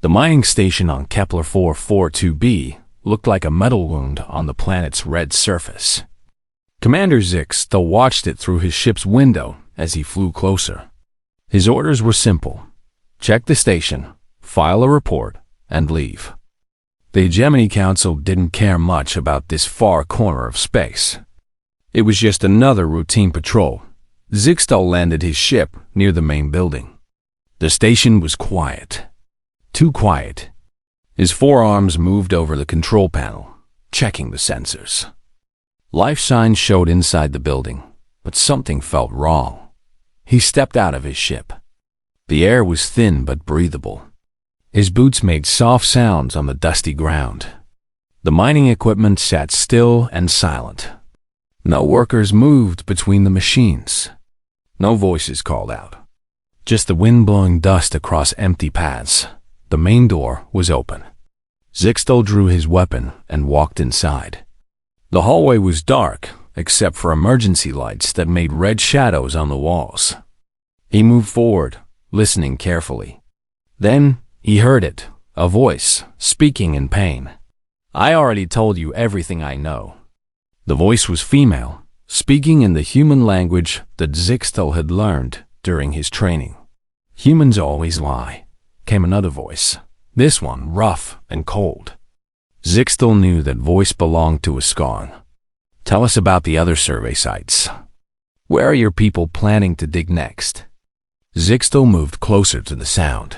The mining station on Kepler 442b looked like a metal wound on the planet's red surface. Commander Zixtel watched it through his ship's window as he flew closer. His orders were simple: check the station, file a report, and leave. The Hegemony Council didn't care much about this far corner of space. It was just another routine patrol. Zixtel landed his ship near the main building. The station was quiet. Too quiet. His forearms moved over the control panel, checking the sensors. Life signs showed inside the building, but something felt wrong. He stepped out of his ship. The air was thin but breathable. His boots made soft sounds on the dusty ground. The mining equipment sat still and silent. No workers moved between the machines. No voices called out. Just the wind blowing dust across empty paths. The main door was open. Zixtel drew his weapon and walked inside. The hallway was dark, except for emergency lights that made red shadows on the walls. He moved forward, listening carefully. Then he heard it, a voice, speaking in pain. "I already told you everything I know." The voice was female, speaking in the human language that Zixtel had learned during his training. "Humans always lie," came another voice, this one rough and cold. Zixtel knew that voice belonged to a Skarn. "Tell us about the other survey sites. Where are your people planning to dig next?" Zixtel moved closer to the sound.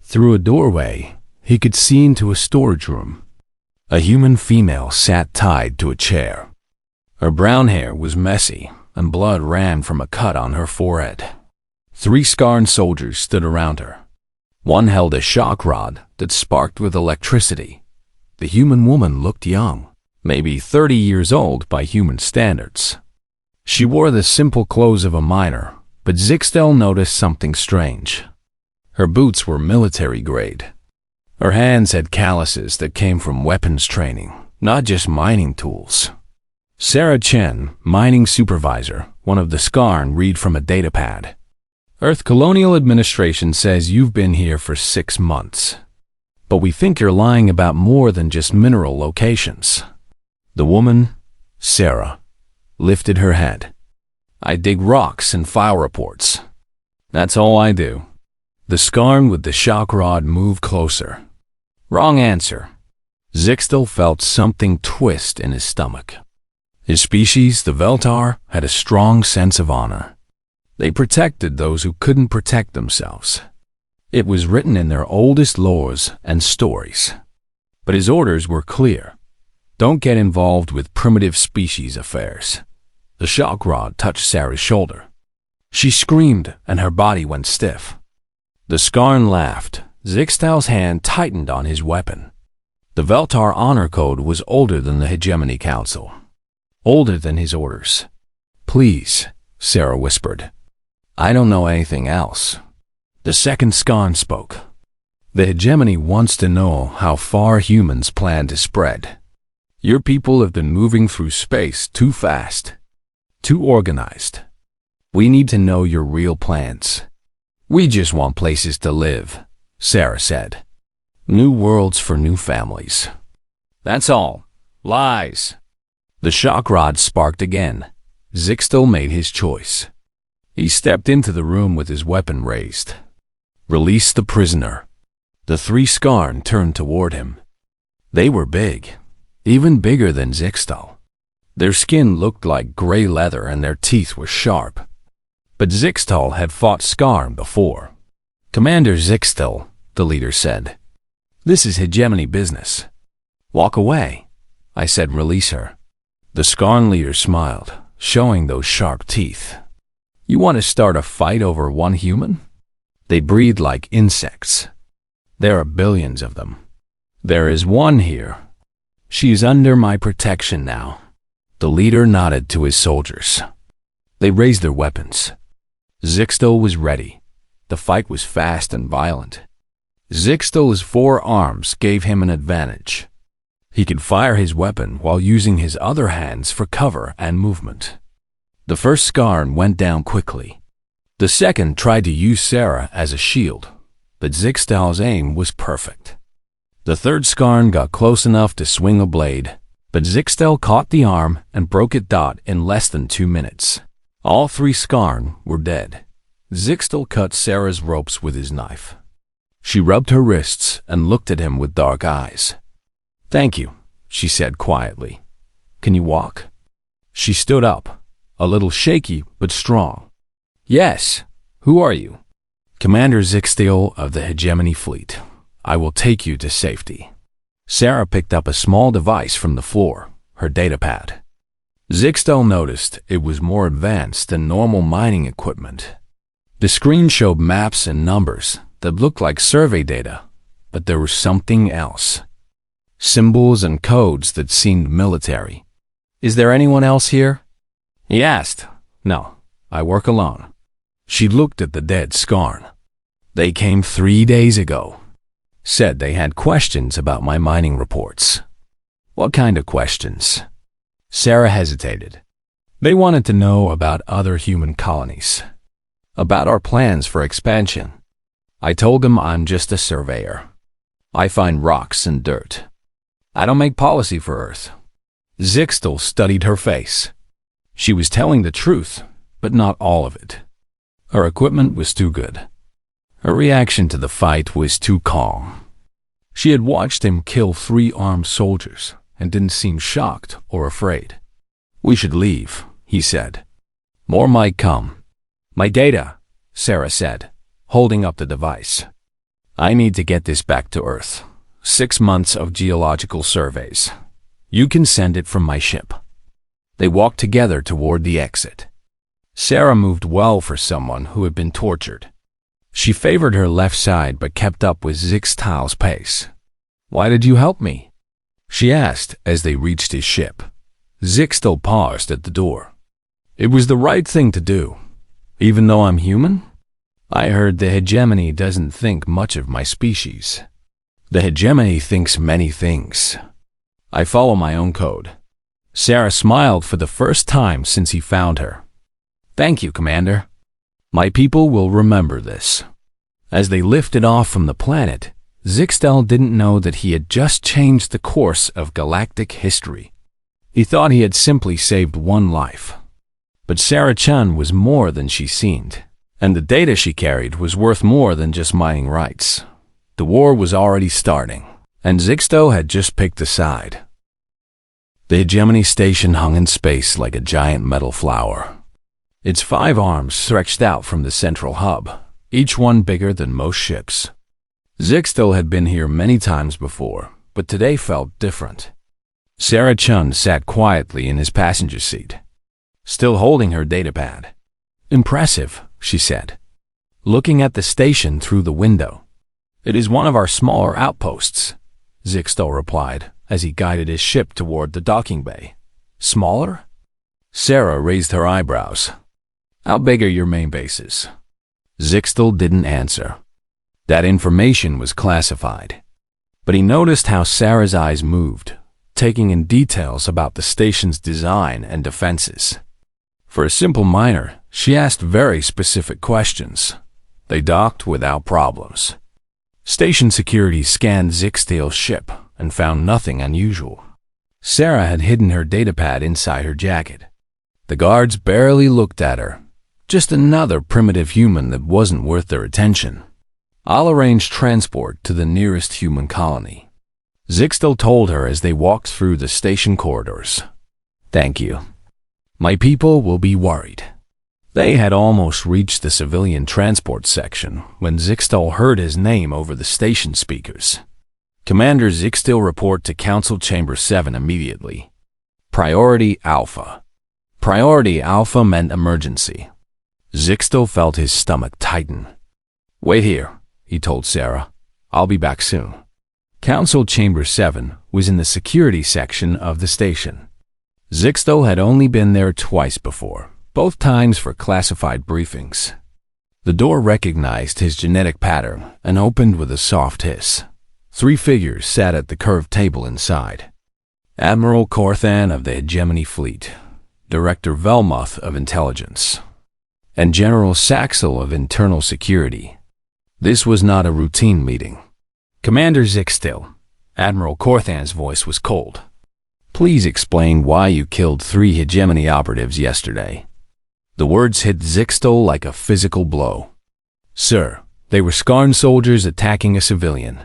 Through a doorway, he could see into a storage room. A human female sat tied to a chair. Her brown hair was messy, and blood ran from a cut on her forehead. 3 Skarn soldiers stood around her. One held a shock rod that sparked with electricity. The human woman looked young, maybe 30 years old by human standards. She wore the simple clothes of a miner, but Zixtel noticed something strange. Her boots were military grade. Her hands had calluses that came from weapons training, not just mining tools. Sarah Chen, mining supervisor, one of the Skarn, read from a datapad. "Earth Colonial Administration says you've been here for 6 months. But we think you're lying about more than just mineral locations." The woman, Sarah, lifted her head. "I dig rocks and file reports. That's all I do." The Skarn with the shock rod moved closer. "Wrong answer." Zixtel felt something twist in his stomach. His species, the Veltar, had a strong sense of honor. They protected those who couldn't protect themselves. It was written in their oldest lores and stories. But his orders were clear. Don't get involved with primitive species affairs. The shock rod touched Sarah's shoulder. She screamed and her body went stiff. The Skarn laughed. Zixtel's hand tightened on his weapon. The Veltar honor code was older than the Hegemony Council. Older than his orders. "Please," Sarah whispered. "I don't know anything else." The second Skarn spoke. "The Hegemony wants to know how far humans plan to spread. Your people have been moving through space too fast, too organized. We need to know your real plans." "We just want places to live," Sarah said. "New worlds for new families. That's all. Lies." The shock rod sparked again. Zixtel made his choice. He stepped into the room with his weapon raised. "Release the prisoner." The 3 Skarn turned toward him. They were big, even bigger than Zixtel. Their skin looked like gray leather and their teeth were sharp. But Zixtel had fought Skarn before. "Commander Zixtel," the leader said, "this is Hegemony business." "Walk away," I said. "Release her." The Skarn leader smiled, showing those sharp teeth. "You want to start a fight over one human?" They breathe like insects. There are billions of them. There is one here. She's under my protection now. The leader nodded to his soldiers. They raised their weapons. Zixtel was ready. The fight was fast and violent. Zixtel's 4 arms gave him an advantage. He could fire his weapon while using his other hands for cover and movement. The first Skarn went down quickly. The second tried to use Sarah as a shield, but Zixtal's aim was perfect. The third Skarn got close enough to swing a blade, but Zixtal caught the arm and broke it in less than 2 minutes. All 3 Skarn were dead. Zixtal cut Sarah's ropes with his knife. She rubbed her wrists and looked at him with dark eyes. "Thank you," she said quietly. "Can you walk?" She stood up, a little shaky but strong. "Yes. Who are you?" "Commander Zixtal of the Hegemony fleet. I will take you to safety." Sarah picked up a small device from the floor, her datapad. Zixtal noticed it was more advanced than normal mining equipment. The screen showed maps and numbers that looked like survey data, but there was something else. Symbols and codes that seemed military. "Is there anyone else here?" he asked. "No, I work alone." She looked at the dead Skarn. "They came 3 days ago. Said they had questions about my mining reports." "What kind of questions?" Sarah hesitated. "They wanted to know about other human colonies, about our plans for expansion. I told them I'm just a surveyor. I find rocks and dirt. I don't make policy for Earth." Zixtal studied her face. She was telling the truth, but not all of it. Her equipment was too good. Her reaction to the fight was too calm. She had watched him kill 3 armed soldiers and didn't seem shocked or afraid. "We should leave," he said. "More might come." "My data," Sarah said, holding up the device. "I need to get this back to Earth. 6 months of geological surveys. You can send it from my ship." They walked together toward the exit. Sarah moved well for someone who had been tortured. She favored her left side but kept up with Zixtal's pace. "Why did you help me?" she asked as they reached his ship. Zixtal paused at the door. "It was the right thing to do, even though I'm human. I heard the Hegemony doesn't think much of my species. The Hegemony thinks many things. I follow my own code." Sarah smiled for the first time since he found her. "Thank you, Commander. My people will remember this." As they lifted off from the planet, Zixtal didn't know that he had just changed the course of galactic history. He thought he had simply saved 1 life. But Sarah Chun was more than she seemed, and the data she carried was worth more than just mining rights. The war was already starting, and Zixtal had just picked a side. The Hegemony station hung in space like a giant metal flower. Its 5 arms stretched out from the central hub, each one bigger than most ships. Zixtal had been here many times before, but today felt different. Sarah Chun sat quietly in his passenger seat, still holding her datapad. "Impressive," she said, looking at the station through the window. "It is one of our smaller outposts," Zixtal replied as he guided his ship toward the docking bay. "Smaller?" Sarah raised her eyebrows. "How big are your main bases?" Zixtal didn't answer. That information was classified. But he noticed how Sarah's eyes moved, taking in details about the station's design and defenses. For a simple miner, she asked very specific questions. They docked without problems. Station security scanned Zixtal's ship and found nothing unusual. Sarah had hidden her datapad inside her jacket. The guards barely looked at her. Just another primitive human that wasn't worth their attention. "I'll arrange transport to the nearest human colony," Zixtal told her as they walked through the station corridors. "Thank you. My people will be worried." They had almost reached the civilian transport section when Zixtal heard his name over the station speakers. "Commander Zixtal, report to Council Chamber 7 immediately. Priority Alpha." Priority Alpha meant emergency. Zixtal felt his stomach tighten. "Wait here," he told Sarah. "I'll be back soon." Council Chamber 7 was in the security section of the station. Zixtal had only been there twice before, both times for classified briefings. The door recognized his genetic pattern and opened with a soft hiss. 3 figures sat at the curved table inside. Admiral Corthan of the Hegemony Fleet, Director Velmuth of Intelligence, and General Saxel of Internal Security. This was not a routine meeting. Commander Zixtil, Admiral Corthan's voice was cold. Please explain why you killed 3 Hegemony operatives yesterday. The words hit Zixtil like a physical blow. Sir, they were Skarn soldiers attacking a civilian.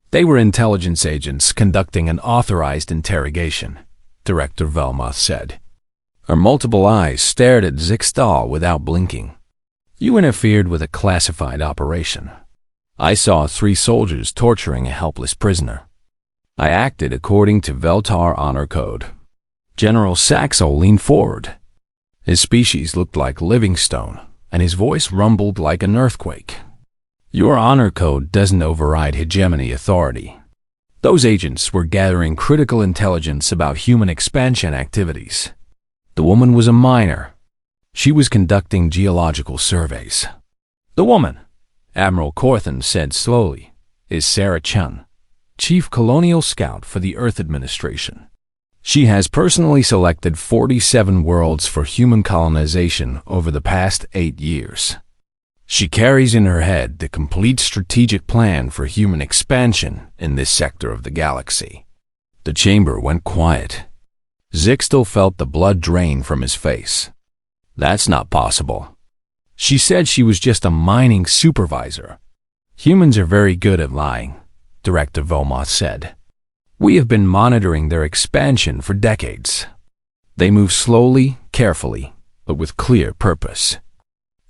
They were intelligence agents conducting an authorized interrogation, Director Velmoth said. Her multiple eyes stared at Zixtal without blinking. You interfered with a classified operation. I saw 3 soldiers torturing a helpless prisoner. I acted according to Veltar Honor Code. General Saxo leaned forward. His species looked like living stone, and his voice rumbled like an earthquake. Your honor code doesn't override hegemony authority. Those agents were gathering critical intelligence about human expansion activities. The woman was a miner. She was conducting geological surveys. The woman, Admiral Corthan said slowly, is Sarah Chun, Chief Colonial Scout for the Earth Administration. She has personally selected 47 worlds for human colonization over the past 8 years. She carries in her head the complete strategic plan for human expansion in this sector of the galaxy. The chamber went quiet. Zixtil felt the blood drain from his face. That's not possible. She said she was just a mining supervisor. Humans are very good at lying, Director Velmoth said. We have been monitoring their expansion for decades. They move slowly, carefully, but with clear purpose.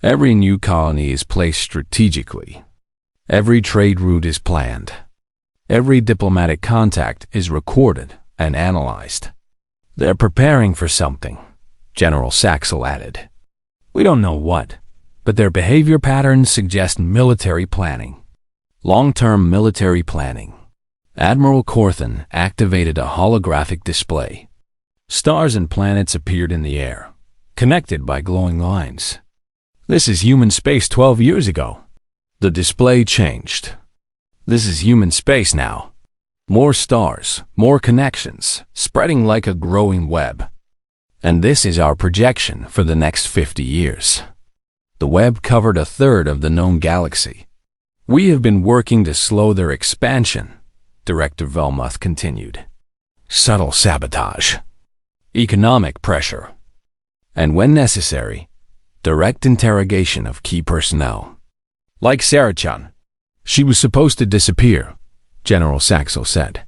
Every new colony is placed strategically. Every trade route is planned. Every diplomatic contact is recorded and analyzed. They're preparing for something, General Saxel added. We don't know what, but their behavior patterns suggest military planning. Long-term military planning. Admiral Corthan activated a holographic display. Stars and planets appeared in the air, connected by glowing lines. This is human space 12 years ago. The display changed. This is human space now. More stars, more connections, spreading like a growing web. And this is our projection for the next 50 years. The web covered a third of the known galaxy. We have been working to slow their expansion, Director Velmoth continued. Subtle sabotage. Economic pressure. And when necessary, direct interrogation of key personnel. Like Sarah-chan. She was supposed to disappear, General Saxel said.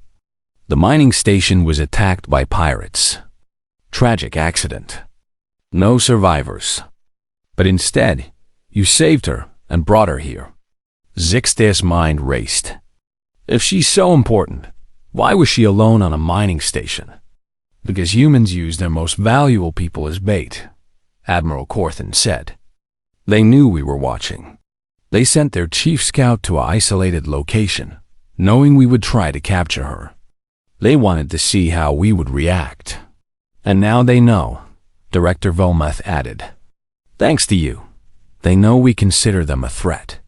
The mining station was attacked by pirates. Tragic accident. No survivors. But instead, you saved her and brought her here. Zixtil's mind raced. If she's so important, why was she alone on a mining station? Because humans use their most valuable people as bait, Admiral Corthan said. They knew we were watching. They sent their chief scout to an isolated location, knowing we would try to capture her. They wanted to see how we would react. And now they know, Director Velmoth added. Thanks to you, they know we consider them a threat.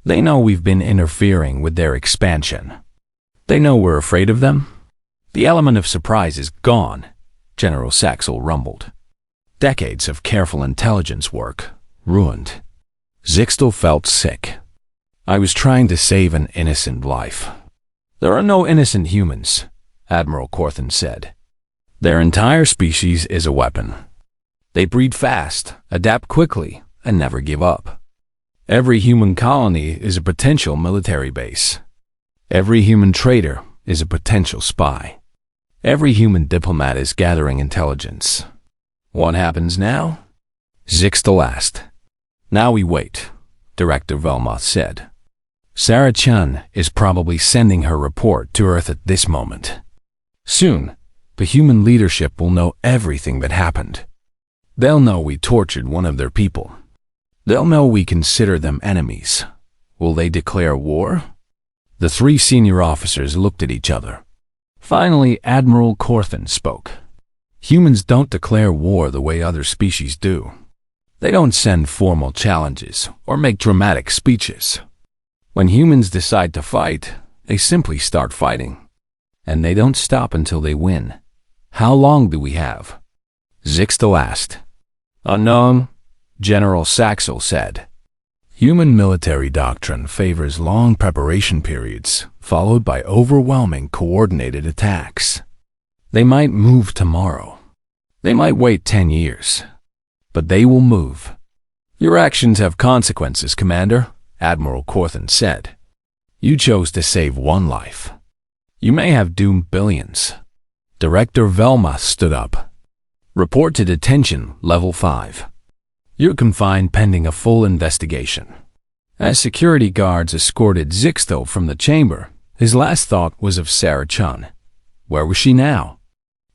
They know we've been interfering with their expansion. They know we're afraid of them. The element of surprise is gone, General Saxel rumbled. Decades of careful intelligence work, ruined. Zixtil felt sick. I was trying to save an innocent life. There are no innocent humans, Admiral Corthan said. Their entire species is a weapon. They breed fast, adapt quickly, and never give up. Every human colony is a potential military base. Every human trader is a potential spy. Every human diplomat is gathering intelligence. What happens now? Zixtil asked. Now we wait, Director Velmoth said. Sarah Chun is probably sending her report to Earth at this moment. Soon, the human leadership will know everything that happened. They'll know we tortured one of their people. They'll know we consider them enemies. Will they declare war? The 3 senior officers looked at each other. Finally, Admiral Corthan spoke. Humans don't declare war the way other species do. They don't send formal challenges or make dramatic speeches. When humans decide to fight, they simply start fighting. And they don't stop until they win. How long do we have? Zixtil asked. Unknown, General Saxel said. Human military doctrine favors long preparation periods, followed by overwhelming coordinated attacks. They might move tomorrow. They might wait 10 years. But they will move. Your actions have consequences, Commander, Admiral Corthan said. You chose to save one life. You may have doomed billions. Director Velma stood up. Report to detention, level 5. You're confined pending a full investigation. As security guards escorted Zixto from the chamber, his last thought was of Sarah Chun. Where was she now?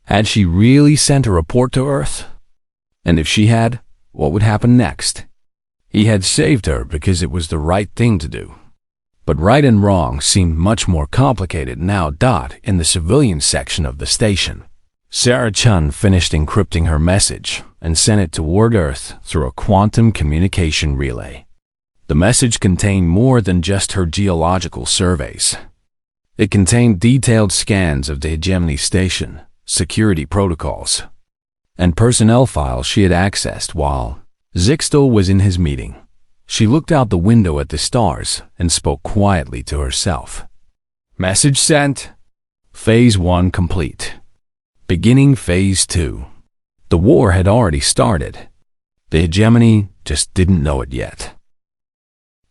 Had she really sent a report to Earth? And if she had, what would happen next? He had saved her because it was the right thing to do. But right and wrong seemed much more complicated now. In the civilian section of the station, Sarah Chun finished encrypting her message and sent it toward Earth through a quantum communication relay. The message contained more than just her geological surveys. It contained detailed scans of the Hegemony station, security protocols, and personnel files she had accessed while Zixto was in his meeting. She looked out the window at the stars and spoke quietly to herself. Message sent. Phase 1 complete. Beginning Phase 2. The war had already started. The Hegemony just didn't know it yet.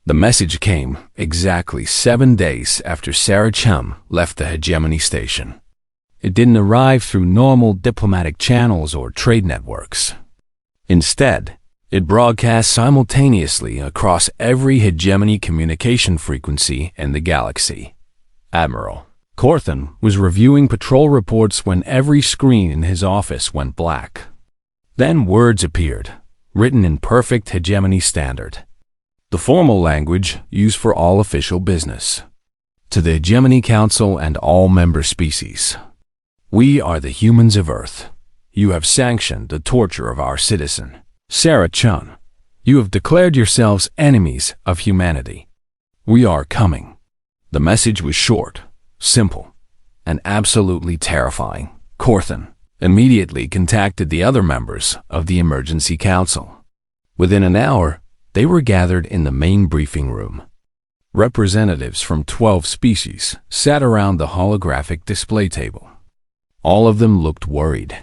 The message came exactly 7 days after Sarah Chum left the Hegemony station. It didn't arrive through normal diplomatic channels or trade networks. Instead, it broadcast simultaneously across every Hegemony communication frequency in the galaxy. Admiral Corthan was reviewing patrol reports when every screen in his office went black. Then words appeared, written in perfect Hegemony standard. The formal language used for all official business. To the Hegemony Council and all member species. We are the humans of Earth. You have sanctioned the torture of our citizen, Sarah Chun. You have declared yourselves enemies of humanity. We are coming. The message was short, simple, and absolutely terrifying. Corthan immediately contacted the other members of the Emergency Council. Within an hour, they were gathered in the main briefing room. Representatives from 12 species sat around the holographic display table. All of them looked worried.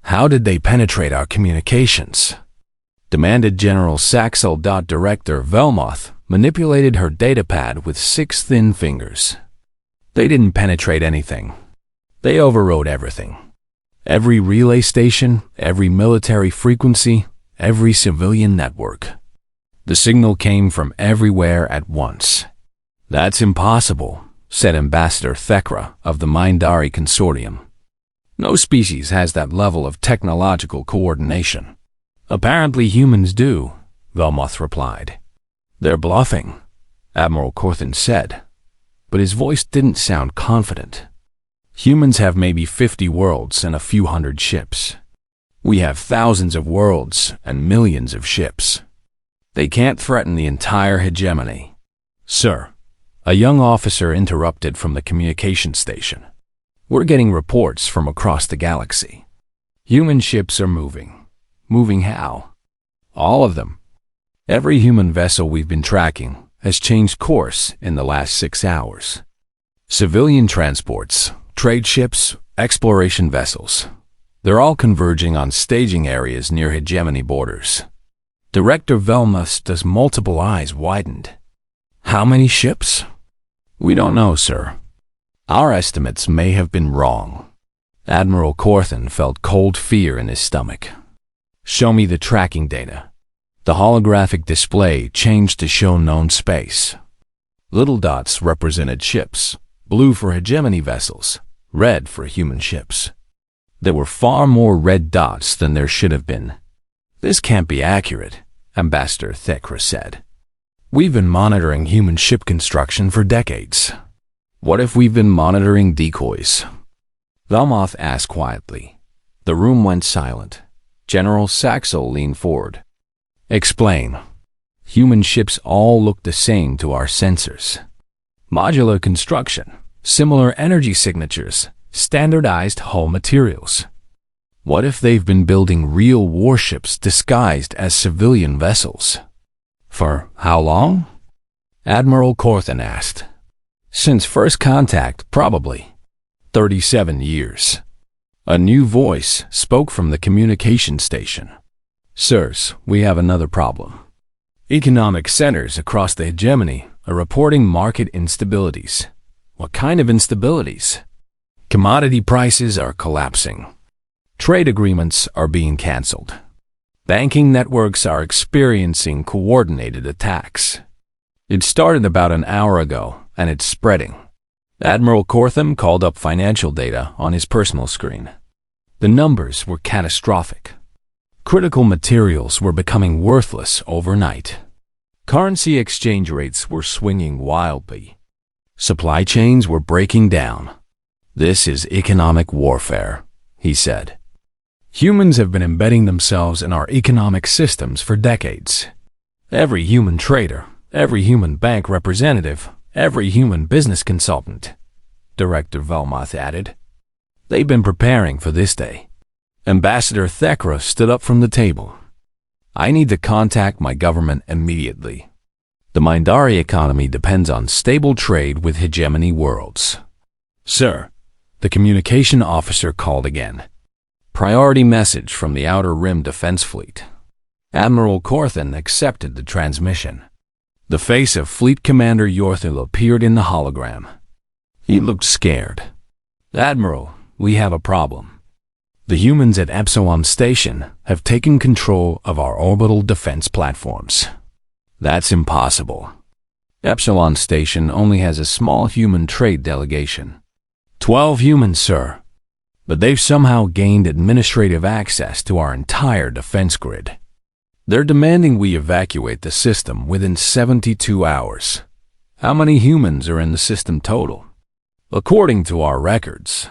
How did they penetrate our communications? Demanded General Saxel. Director Velmoth manipulated her datapad with 6 thin fingers. They didn't penetrate anything. They overrode everything. Every relay station, every military frequency, every civilian network. The signal came from everywhere at once. That's impossible, said Ambassador Thekra of the Mindari Consortium. No species has that level of technological coordination. Apparently humans do, Velmoth replied. They're bluffing, Admiral Corthan said, but his voice didn't sound confident. Humans have maybe 50 worlds and a few hundred ships. We have thousands of worlds and millions of ships. They can't threaten the entire hegemony. Sir, a young officer interrupted from the communication station. We're getting reports from across the galaxy. Human ships are moving. Moving how? All of them. Every human vessel we've been tracking has changed course in the last 6 hours. Civilian transports, trade ships, exploration vessels. They're all converging on staging areas near Hegemony borders. Director Velmus's multiple eyes widened. How many ships? We don't know, sir. Our estimates may have been wrong. Admiral Corthan felt cold fear in his stomach. Show me the tracking data. The holographic display changed to show known space. Little dots represented ships, blue for Hegemony vessels, red for human ships. There were far more red dots than there should have been. This can't be accurate, Ambassador Thekra said. We've been monitoring human ship construction for decades. What if we've been monitoring decoys? Velmoth asked quietly. The room went silent. General Saxel leaned forward. Explain. Human ships all look the same to our sensors. Modular construction, similar energy signatures, standardized hull materials. What if they've been building real warships disguised as civilian vessels? For how long? Admiral Corthan asked. Since first contact, probably. 37 years. A new voice spoke from the communication station. Sirs, we have another problem. Economic centers across the hegemony are reporting market instabilities. What kind of instabilities? Commodity prices are collapsing. Trade agreements are being canceled. Banking networks are experiencing coordinated attacks. It started about an hour ago, and it's spreading. Admiral Cortham called up financial data on his personal screen. The numbers were catastrophic. Critical materials were becoming worthless overnight. Currency exchange rates were swinging wildly. Supply chains were breaking down. This is economic warfare, he said. Humans have been embedding themselves in our economic systems for decades. Every human trader, every human bank representative, every human business consultant, Director Velmoth added. They've been preparing for this day. Ambassador Thekra stood up from the table. I need to contact my government immediately. The Mindari economy depends on stable trade with hegemony worlds. Sir, the communication officer called again. Priority message from the Outer Rim Defense Fleet. Admiral Corthan accepted the transmission. The face of Fleet Commander Yorthil appeared in the hologram. He looked scared. Admiral, we have a problem. The humans at Epsilon Station have taken control of our orbital defense platforms. That's impossible. Epsilon Station only has a small human trade delegation. 12 humans, sir. But they've somehow gained administrative access to our entire defense grid. They're demanding we evacuate the system within 72 hours. How many humans are in the system total? According to our records,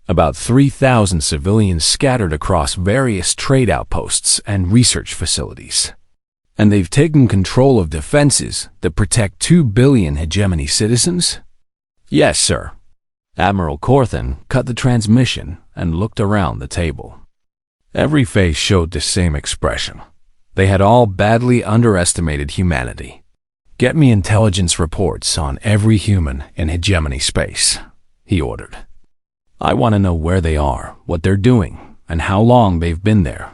about 3,000 civilians scattered across various trade outposts and research facilities. And they've taken control of defenses that protect 2 billion hegemony citizens? Yes, sir. Admiral Corthan cut the transmission and looked around the table. Every face showed the same expression. They had all badly underestimated humanity. Get me intelligence reports on every human in hegemony space, he ordered. I want to know where they are, what they're doing, and how long they've been there.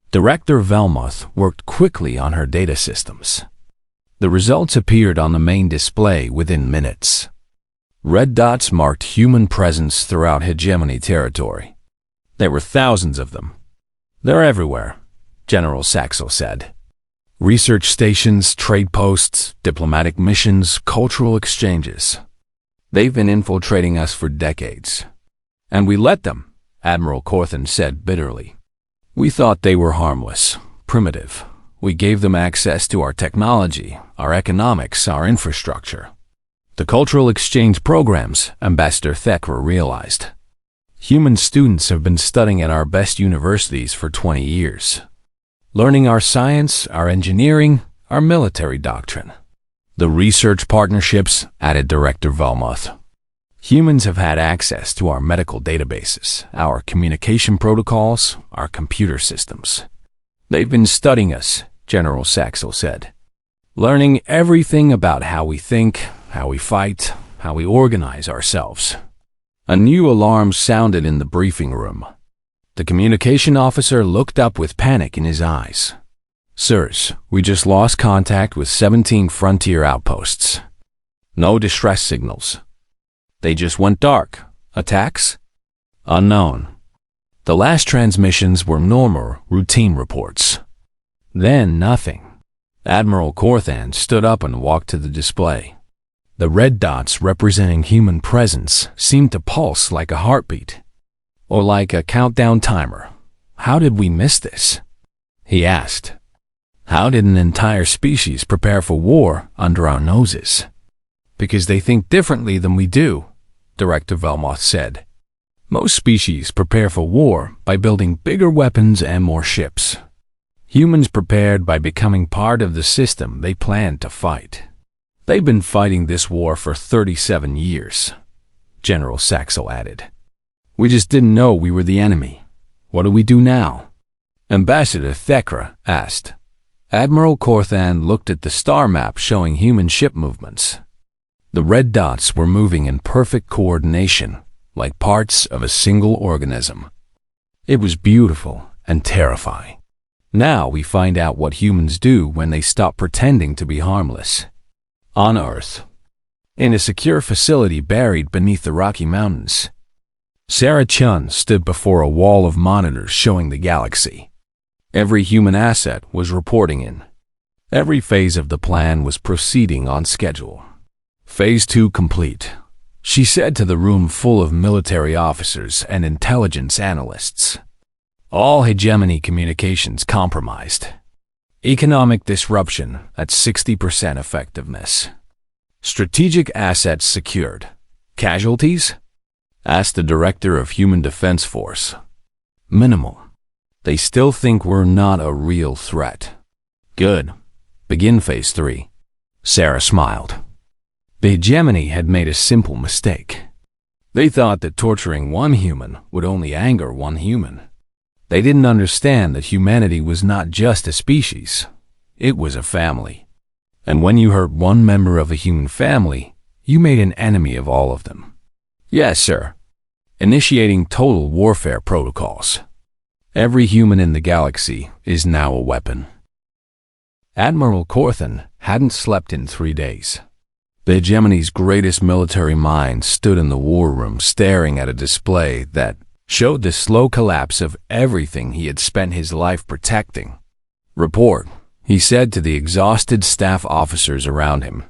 Director Velmoth worked quickly on her data systems. The results appeared on the main display within minutes. Red dots marked human presence throughout hegemony territory. There were thousands of them. They're everywhere, General Saxo said. Research stations, trade posts, diplomatic missions, cultural exchanges. They've been infiltrating us for decades. And we let them, Admiral Corthan said bitterly. We thought they were harmless, primitive. We gave them access to our technology, our economics, our infrastructure. The cultural exchange programs, Ambassador Thekra realized. Human students have been studying at our best universities for 20 years, learning our science, our engineering, our military doctrine. The research partnerships, added Director Velmoth. Humans have had access to our medical databases, our communication protocols, our computer systems. They've been studying us, General Saxo said, learning everything about how we think, how we fight, how we organize ourselves. A new alarm sounded in the briefing room. The communication officer looked up with panic in his eyes. Sirs, we just lost contact with 17 frontier outposts. No distress signals. They just went dark. Attacks? Unknown. The last transmissions were normal, routine reports. Then nothing. Admiral Corthan stood up and walked to the display. The red dots representing human presence seemed to pulse like a heartbeat, or like a countdown timer. How did we miss this? He asked. How did an entire species prepare for war under our noses? Because they think differently than we do, Director Velmoth said. Most species prepare for war by building bigger weapons and more ships. Humans prepared by becoming part of the system they planned to fight. They've been fighting this war for 37 years, General Saxo added. We just didn't know we were the enemy. What do we do now? Ambassador Thekra asked. Admiral Corthan looked at the star map showing human ship movements. The red dots were moving in perfect coordination, like parts of a single organism. It was beautiful and terrifying. Now we find out what humans do when they stop pretending to be harmless. On Earth, in a secure facility buried beneath the Rocky Mountains, Sarah Chun stood before a wall of monitors showing the galaxy. Every human asset was reporting in. Every phase of the plan was proceeding on schedule. Phase 2 complete, she said to the room full of military officers and intelligence analysts. All hegemony communications compromised. Economic disruption at 60% effectiveness. Strategic assets secured. Casualties? Asked the director of Human Defense Force. Minimal. They still think we're not a real threat. Good. Begin Phase 3. Sarah smiled. The hegemony had made a simple mistake. They thought that torturing one human would only anger one human. They didn't understand that humanity was not just a species. It was a family. And when you hurt one member of a human family, you made an enemy of all of them. Yes, sir. Initiating total warfare protocols. Every human in the galaxy is now a weapon. Admiral Corthan hadn't slept in 3 days. The hegemony's greatest military minds stood in the war room staring at a display that showed the slow collapse of everything he had spent his life protecting. Report, he said to the exhausted staff officers around him.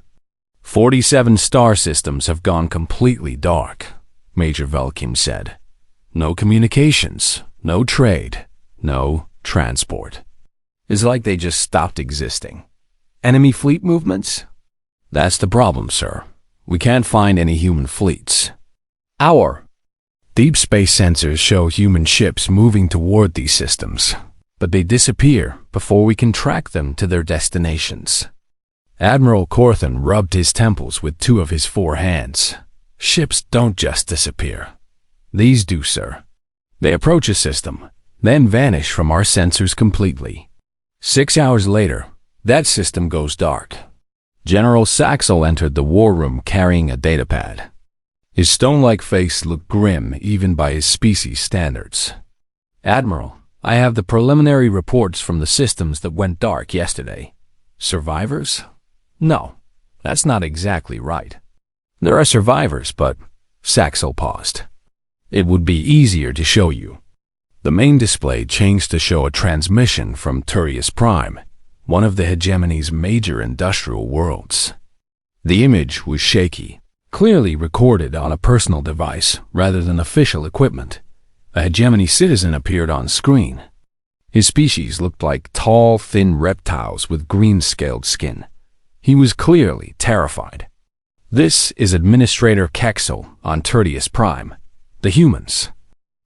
47 star systems have gone completely dark, Major Velkim said. No communications, no trade, no transport. It's like they just stopped existing. Enemy fleet movements? That's the problem, sir. We can't find any human fleets. Our deep space sensors show human ships moving toward these systems, but they disappear before we can track them to their destinations. Admiral Corthan rubbed his temples with 2 of his 4 hands. Ships don't just disappear. These do, sir. They approach a system, then vanish from our sensors completely. 6 hours later, that system goes dark. General Saxel entered the war room carrying a datapad. His stone-like face looked grim even by his species standards. Admiral, I have the preliminary reports from the systems that went dark yesterday. Survivors? No, that's not exactly right. There are survivors, but Saxel paused. It would be easier to show you. The main display changed to show a transmission from Turius Prime, one of the hegemony's major industrial worlds. The image was shaky, clearly recorded on a personal device rather than official equipment. A hegemony citizen appeared on screen. His species looked like tall, thin reptiles with green-scaled skin. He was clearly terrified. This is Administrator Kexel on Tertius Prime. The humans.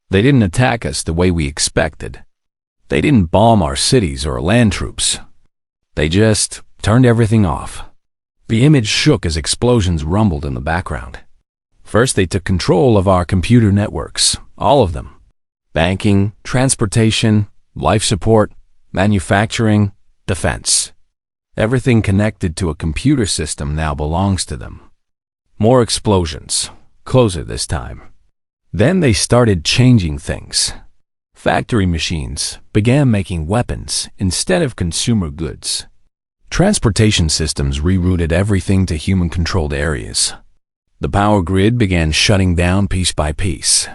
They didn't attack us the way we expected. They didn't bomb our cities or land troops. They just turned everything off. The image shook as explosions rumbled in the background. First, they took control of our computer networks, all of them. Banking, transportation, life support, manufacturing, defense. Everything connected to a computer system now belongs to them. More explosions, closer this time. Then they started changing things. Factory machines began making weapons instead of consumer goods. Transportation systems rerouted everything to human-controlled areas. The power grid began shutting down piece by piece.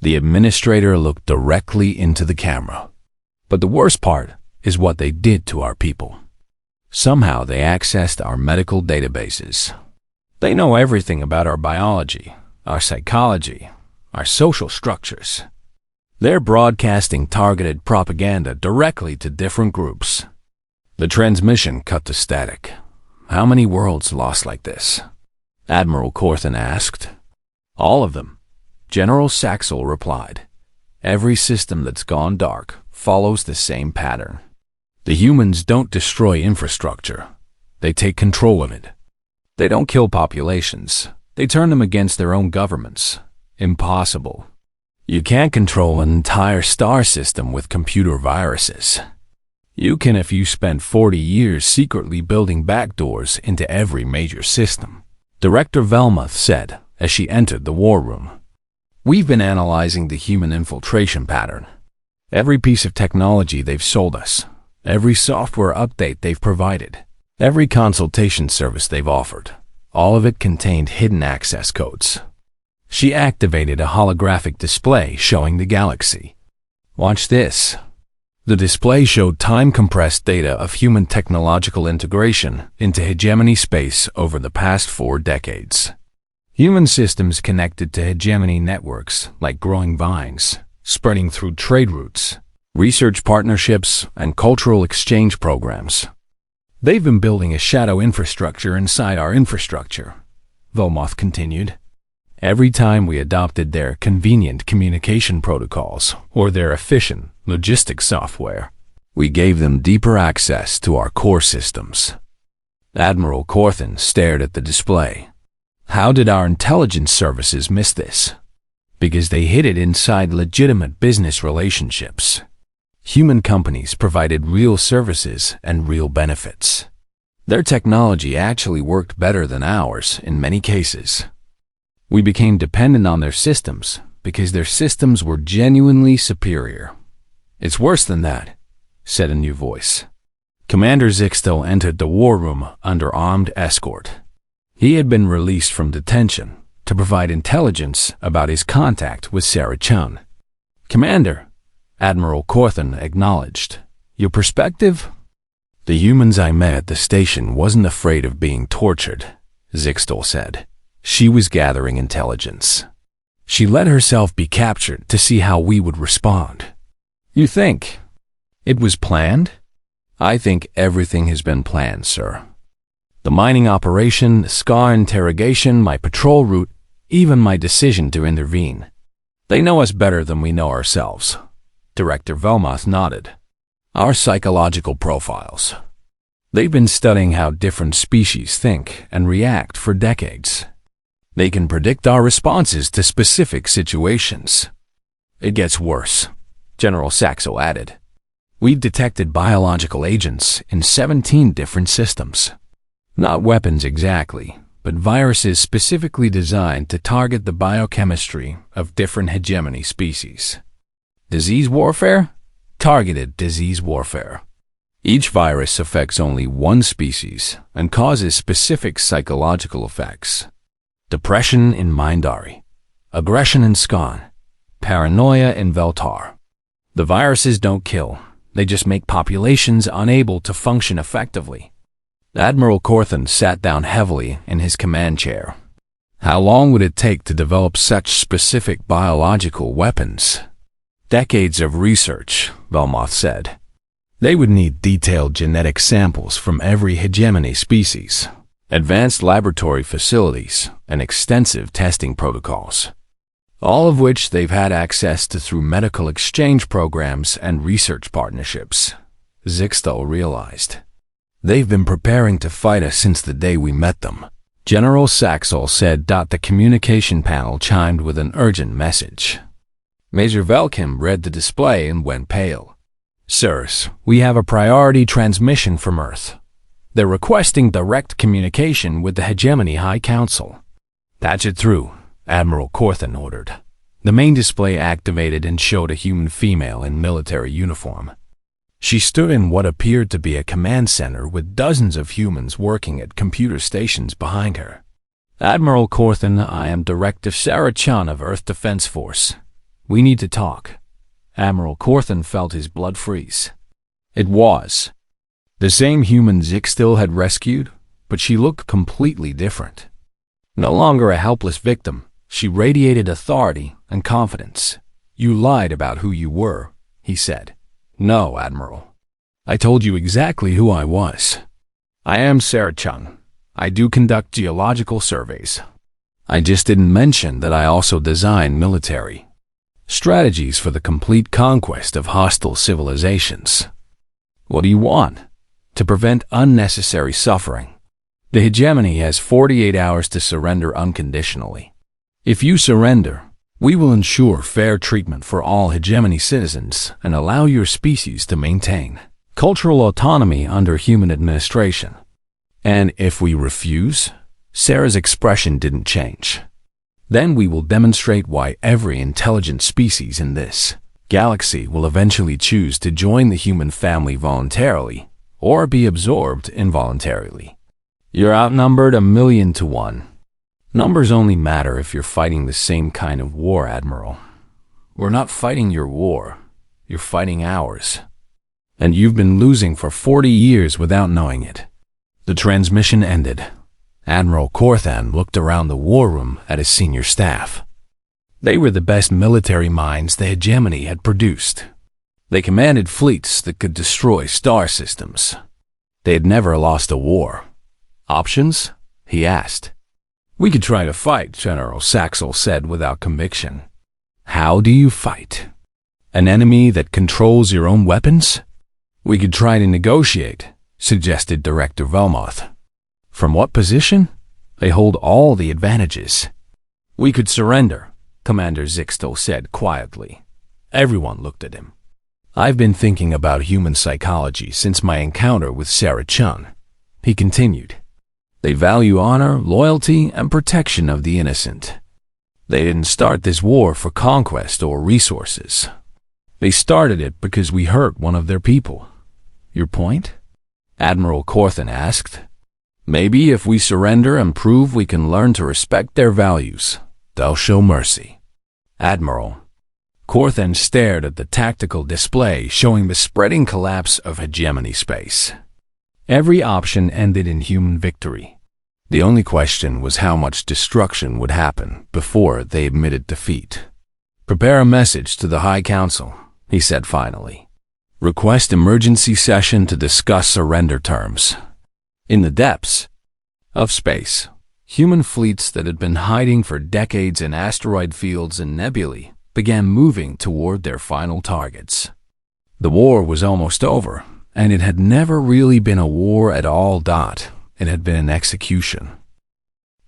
The administrator looked directly into the camera. But the worst part is what they did to our people. Somehow they accessed our medical databases. They know everything about our biology, our psychology, our social structures. They're broadcasting targeted propaganda directly to different groups. The transmission cut to static. How many worlds lost like this? Admiral Corthan asked. All of them. General Saxel replied. Every system that's gone dark follows the same pattern. The humans don't destroy infrastructure. They take control of it. They don't kill populations. They turn them against their own governments. Impossible. You can't control an entire star system with computer viruses. You can if you spend 40 years secretly building backdoors into every major system, Director Velmuth said as she entered the war room. We've been analyzing the human infiltration pattern. Every piece of technology they've sold us, every software update they've provided, every consultation service they've offered, all of it contained hidden access codes. She activated a holographic display showing the galaxy. Watch this. The display showed time-compressed data of human technological integration into hegemony space over the past 4 decades. Human systems connected to hegemony networks like growing vines, spreading through trade routes, research partnerships, and cultural exchange programs. They've been building a shadow infrastructure inside our infrastructure, Velmuth continued. Every time we adopted their convenient communication protocols or their efficient logistics software, we gave them deeper access to our core systems. Admiral Corthan stared at the display. How did our intelligence services miss this? Because they hid it inside legitimate business relationships. Human companies provided real services and real benefits. Their technology actually worked better than ours in many cases. We became dependent on their systems because their systems were genuinely superior. It's worse than that, said a new voice. Commander Zixtel entered the war room under armed escort. He had been released from detention to provide intelligence about his contact with Sarah Chun. Commander, Admiral Corthan acknowledged. Your perspective? The humans I met at the station wasn't afraid of being tortured, Zixtel said. She was gathering intelligence. She let herself be captured to see how we would respond. You think it was planned? I think everything has been planned, sir. The mining operation, the Scar interrogation, my patrol route, even my decision to intervene. They know us better than we know ourselves. Director Velmuth nodded. Our psychological profiles. They've been studying how different species think and react for decades. They can predict our responses to specific situations. It gets worse, General Saxo added. We've detected biological agents in 17 different systems. Not weapons exactly, but viruses specifically designed to target the biochemistry of different hegemony species. Disease warfare? Targeted disease warfare. Each virus affects only one species and causes specific psychological effects. Depression in Mindari, aggression in Skan, paranoia in Veltar. The viruses don't kill, they just make populations unable to function effectively. Admiral Corthan sat down heavily in his command chair. How long would it take to develop such specific biological weapons? Decades of research, Velmuth said. They would need detailed genetic samples from every hegemony species, advanced laboratory facilities, and extensive testing protocols, all of which they've had access to through medical exchange programs and research partnerships, Zixtel realized. They've been preparing to fight us since the day we met them, General Saxel said. The communication panel chimed with an urgent message. Major Velkim read the display and went pale. Sirs, we have a priority transmission from Earth. They're requesting direct communication with the Hegemony High Council. Patch it through, Admiral Corthan ordered. The main display activated and showed a human female in military uniform. She stood in what appeared to be a command center with dozens of humans working at computer stations behind her. Admiral Corthan, I am Director Sarah Chan of Earth Defense Force. We need to talk. Admiral Corthan felt his blood freeze. It was the same human Zixtel had rescued, but she looked completely different. No longer a helpless victim, she radiated authority and confidence. You lied about who you were, he said. No, Admiral. I told you exactly who I was. I am Sarah Chung. I do conduct geological surveys. I just didn't mention that I also design military strategies for the complete conquest of hostile civilizations. What do you want? To prevent unnecessary suffering. The hegemony has 48 hours to surrender unconditionally. If you surrender, we will ensure fair treatment for all hegemony citizens and allow your species to maintain cultural autonomy under human administration. And if we refuse, Sarah's expression didn't change. Then we will demonstrate why every intelligent species in this galaxy will eventually choose to join the human family voluntarily or be absorbed involuntarily. You're outnumbered 1,000,000 to 1. Numbers only matter if you're fighting the same kind of war, Admiral. We're not fighting your war. You're fighting ours. And you've been losing for 40 years without knowing it. The transmission ended. Admiral Corthan looked around the war room at his senior staff. They were the best military minds the Hegemony had produced. They commanded fleets that could destroy star systems. They had never lost a war. Options? He asked. We could try to fight, General Saxel said without conviction. How do you fight? An enemy that controls your own weapons? We could try to negotiate, suggested Director Velmoth. From what position? They hold all the advantages. We could surrender, Commander Zixtel said quietly. Everyone looked at him. I've been thinking about human psychology since my encounter with Sarah Chun, he continued. They value honor, loyalty, and protection of the innocent. They didn't start this war for conquest or resources. They started it because we hurt one of their people. Your point? Admiral Corthan asked. Maybe if we surrender and prove we can learn to respect their values, they'll show mercy. Admiral. Corthan stared at the tactical display showing the spreading collapse of hegemony space. Every option ended in human victory. The only question was how much destruction would happen before they admitted defeat. Prepare a message to the High Council, he said finally. Request emergency session to discuss surrender terms. In the depths of space, human fleets that had been hiding for decades in asteroid fields and nebulae began moving toward their final targets. The war was almost over, and it had never really been a war at all. It had been an execution.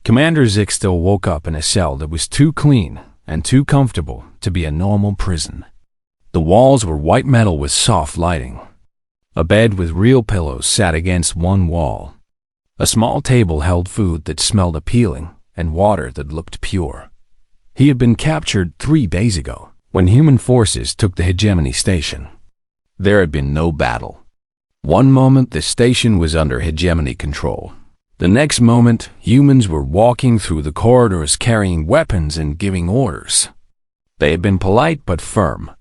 Commander Zixtel woke up in a cell that was too clean and too comfortable to be a normal prison. The walls were white metal with soft lighting. A bed with real pillows sat against one wall. A small table held food that smelled appealing and water that looked pure. He had been captured 3 days ago, when human forces took the Hegemony station. There had been no battle. One moment the station was under Hegemony control. The next moment, humans were walking through the corridors carrying weapons and giving orders. They had been polite but firm.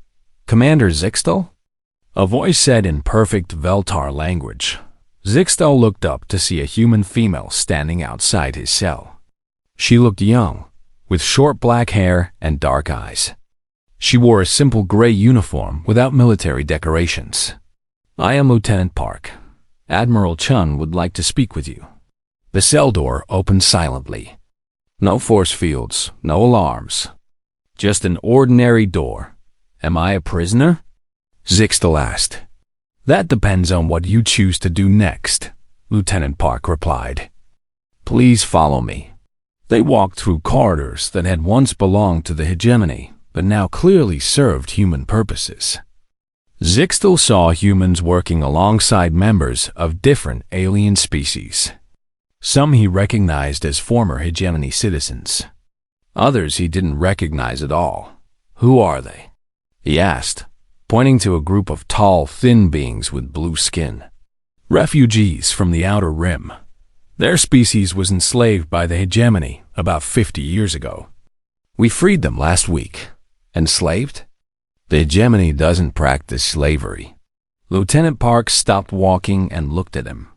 Commander Zixtel? A voice said in perfect Veltar language. Zixtel looked up to see a human female standing outside his cell. She looked young, with short black hair and dark eyes. She wore a simple gray uniform without military decorations. I am Lieutenant Park. Admiral Chun would like to speak with you. The cell door opened silently. No force fields, no alarms. Just an ordinary door. Am I a prisoner? Zixtel asked. That depends on what you choose to do next, Lieutenant Park replied. Please follow me. They walked through corridors that had once belonged to the Hegemony, but now clearly served human purposes. Zixtel saw humans working alongside members of different alien species. Some he recognized as former Hegemony citizens. Others he didn't recognize at all. Who are they? He asked, pointing to a group of tall, thin beings with blue skin. Refugees from the Outer Rim. Their species was enslaved by the Hegemony about 50 years ago. We freed them last week. Enslaved? The Hegemony doesn't practice slavery. Lieutenant Park stopped walking and looked at him.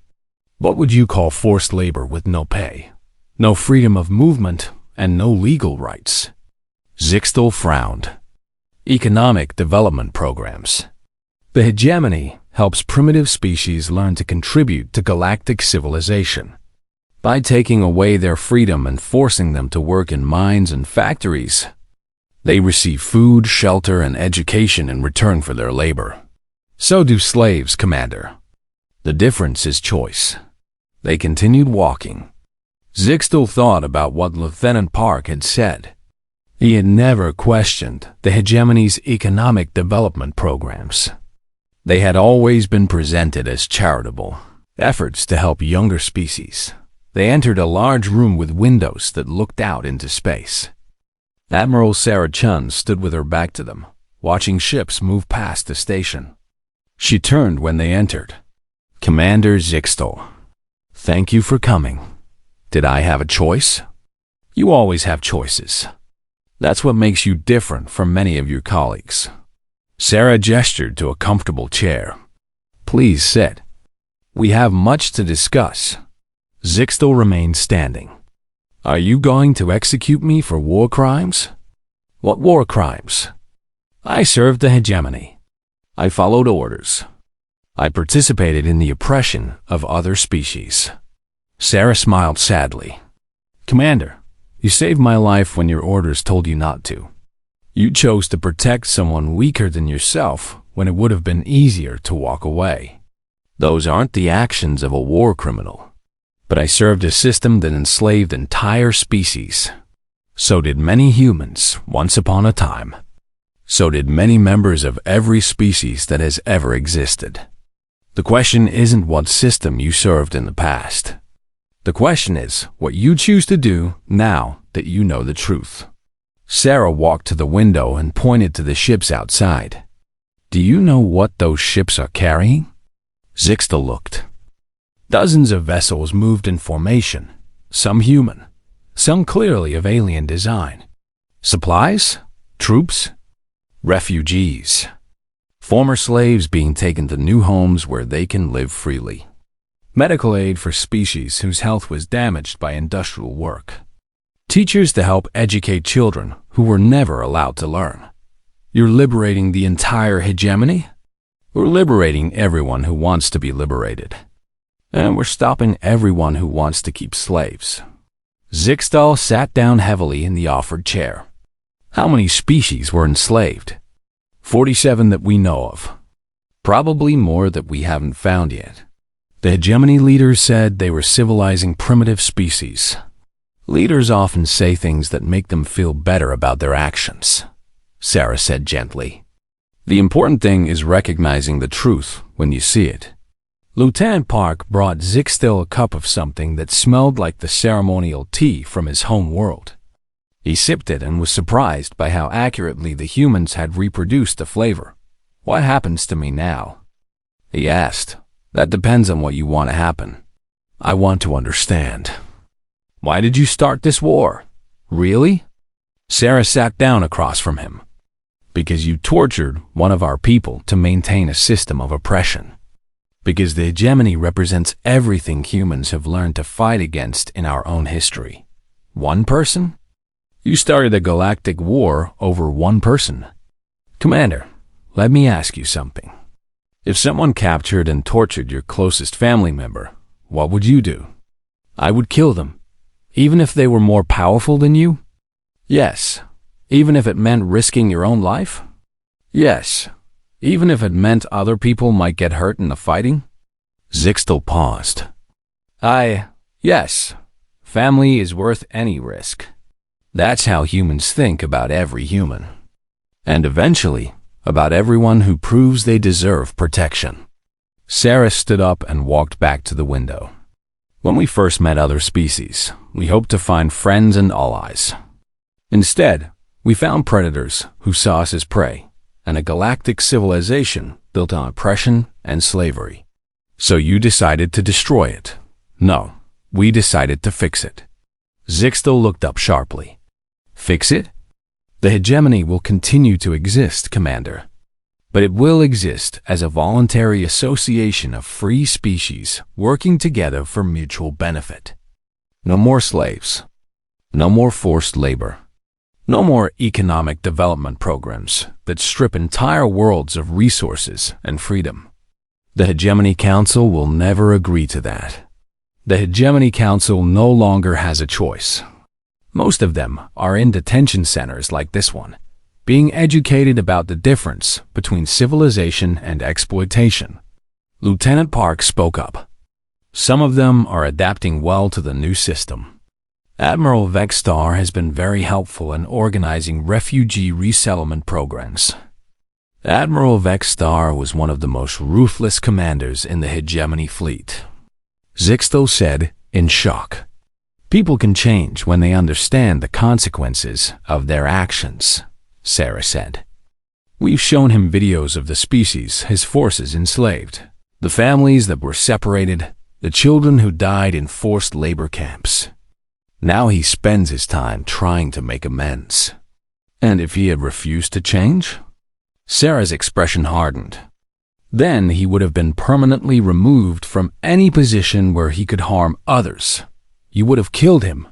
What would you call forced labor with no pay, no freedom of movement, and no legal rights? Zixtel frowned. Economic development programs. The Hegemony helps primitive species learn to contribute to galactic civilization. By taking away their freedom and forcing them to work in mines and factories, they receive food, shelter, and education in return for their labor. So do slaves, Commander. The difference is choice. They continued walking. Zixtel thought about what Lieutenant Park had said. He had never questioned the Hegemony's economic development programs. They had always been presented as charitable efforts to help younger species. They entered a large room with windows that looked out into space. Admiral Sarah Chun stood with her back to them, watching ships move past the station. She turned when they entered. "Commander Zixtel, thank you for coming. Did I have a choice?" "You always have choices. That's what makes you different from many of your colleagues." Sarah gestured to a comfortable chair. "Please sit. We have much to discuss." Zixtel remained standing. "Are you going to execute me for war crimes?" "What war crimes?" "I served the hegemony. I followed orders. I participated in the oppression of other species." Sarah smiled sadly. "Commander, you saved my life when your orders told you not to. You chose to protect someone weaker than yourself when it would have been easier to walk away. Those aren't the actions of a war criminal. But I served a system that enslaved entire species. So did many humans once upon a time. So did many members of every species that has ever existed. The question isn't what system you served in the past. The question is what you choose to do now that you know the truth." Sarah walked to the window and pointed to the ships outside. "Do you know what those ships are carrying?" Zixtel looked. Dozens of vessels moved in formation, some human, some clearly of alien design. Supplies, troops, refugees, former slaves being taken to new homes where they can live freely. Medical aid for species whose health was damaged by industrial work. Teachers to help educate children who were never allowed to learn. You're liberating the entire hegemony? We're liberating everyone who wants to be liberated. And we're stopping everyone who wants to keep slaves." Zixtel sat down heavily in the offered chair. "How many species were enslaved?" 47 that we know of. Probably more that we haven't found yet. The hegemony leaders said they were civilizing primitive species. Leaders often say things that make them feel better about their actions, Sarah said gently. The important thing is recognizing the truth when you see it. Lieutenant Park brought Zixtel a cup of something that smelled like the ceremonial tea from his home world. He sipped it and was surprised by how accurately the humans had reproduced the flavor. "What happens to me now?" he asked. "That depends on what you want to happen. I want to understand." "Why did you start this war? Really?" Sarah sat down across from him. "Because you tortured one of our people to maintain a system of oppression. Because the hegemony represents everything humans have learned to fight against in our own history. One person? You started a galactic war over one person. Commander, let me ask you something. If someone captured and tortured your closest family member, what would you do?" "I would kill them, even if they were more powerful than you?" "Yes. Even if it meant risking your own life?" "Yes. Even if it meant other people might get hurt in the fighting?" Zixtel paused. Yes. Family is worth any risk. That's how humans think about every human. And eventually, about everyone who proves they deserve protection." Sarah stood up and walked back to the window. "When we first met other species, we hoped to find friends and allies. Instead, we found predators who saw us as prey, and a galactic civilization built on oppression and slavery. So you decided to destroy it. No, we decided to fix it." Zixtel looked up sharply. "Fix it? The hegemony will continue to exist, Commander. But it will exist as a voluntary association of free species working together for mutual benefit. No more slaves. No more forced labor. No more economic development programs that strip entire worlds of resources and freedom. The Hegemony Council will never agree to that. The Hegemony Council no longer has a choice. Most of them are in detention centers like this one, being educated about the difference between civilization and exploitation." Lieutenant Park spoke up. "Some of them are adapting well to the new system. Admiral Vexstar has been very helpful in organizing refugee resettlement programs. Admiral Vexstar was one of the most ruthless commanders in the Hegemony fleet. Zixtel said, in shock. People can change when they understand the consequences of their actions, Sarah said. We've shown him videos of the species his forces enslaved, the families that were separated, the children who died in forced labor camps. Now he spends his time trying to make amends. And if he had refused to change? Sarah's expression hardened. Then he would have been permanently removed from any position where he could harm others. You would have killed him.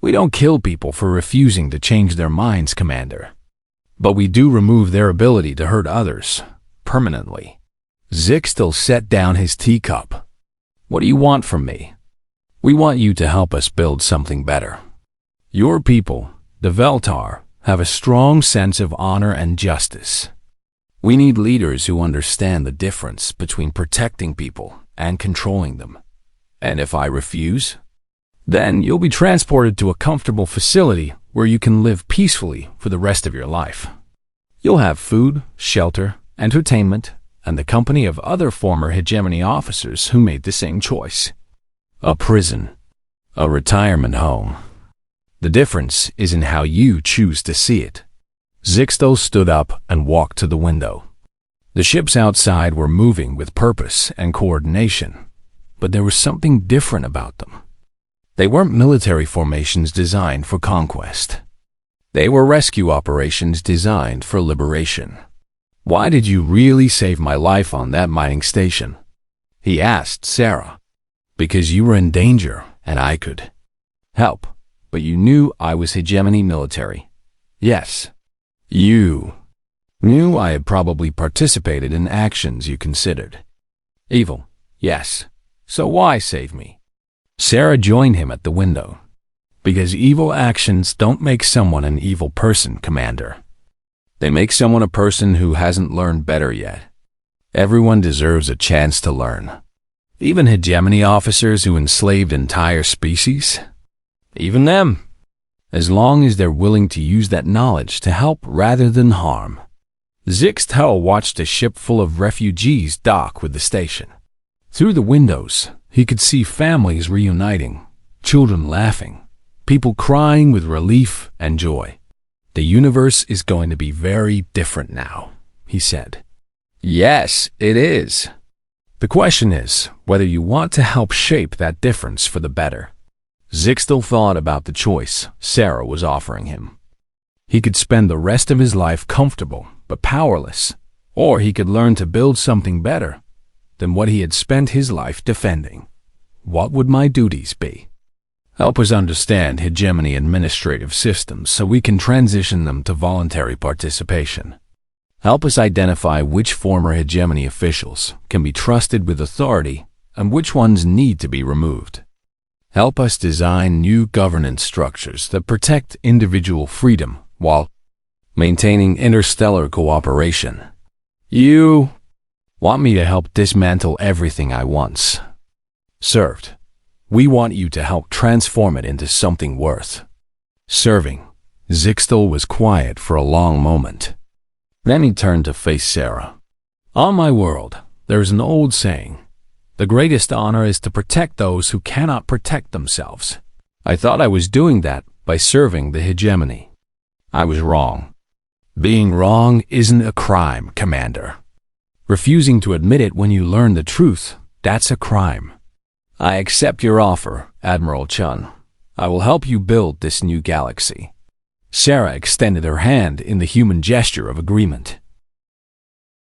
We don't kill people for refusing to change their minds, Commander. But we do remove their ability to hurt others, permanently. Zixtel set down his teacup. What do you want from me? We want you to help us build something better. Your people, the Veltar, have a strong sense of honor and justice. We need leaders who understand the difference between protecting people and controlling them. And if I refuse, then you'll be transported to a comfortable facility where you can live peacefully for the rest of your life. You'll have food, shelter, entertainment, and the company of other former Hegemony officers who made the same choice. A prison, a retirement home. The difference is in how you choose to see it. Zixtel stood up and walked to the window. The ships outside were moving with purpose and coordination, but there was something different about them. They weren't military formations designed for conquest. They were rescue operations designed for liberation. Why did you really save my life on that mining station? He asked Sarah. Because you were in danger and I could help, but you knew I was Hegemony military. Yes. You knew I had probably participated in actions you considered evil. Yes. So why save me? Sarah joined him at the window. Because evil actions don't make someone an evil person, Commander. They make someone a person who hasn't learned better yet. Everyone deserves a chance to learn. Even Hegemony officers who enslaved entire species? Even them. As long as they're willing to use that knowledge to help rather than harm. Zixtel watched a ship full of refugees dock with the station. Through the windows, he could see families reuniting, children laughing, people crying with relief and joy. The universe is going to be very different now, he said. Yes, it is. The question is whether you want to help shape that difference for the better. Zixtel thought about the choice Sarah was offering him. He could spend the rest of his life comfortable but powerless, or he could learn to build something better than what he had spent his life defending. What would my duties be? Help us understand Hegemony administrative systems so we can transition them to voluntary participation. Help us identify which former Hegemony officials can be trusted with authority and which ones need to be removed. Help us design new governance structures that protect individual freedom while maintaining interstellar cooperation. You want me to help dismantle everything I once served. We want you to help transform it into something worth serving. Zixtel was quiet for a long moment. Then he turned to face Sarah. On my world, there is an old saying, the greatest honor is to protect those who cannot protect themselves. I thought I was doing that by serving the Hegemony. I was wrong. Being wrong isn't a crime, Commander. Refusing to admit it when you learn the truth, that's a crime. I accept your offer, Admiral Chun. I will help you build this new galaxy. Sarah extended her hand in the human gesture of agreement.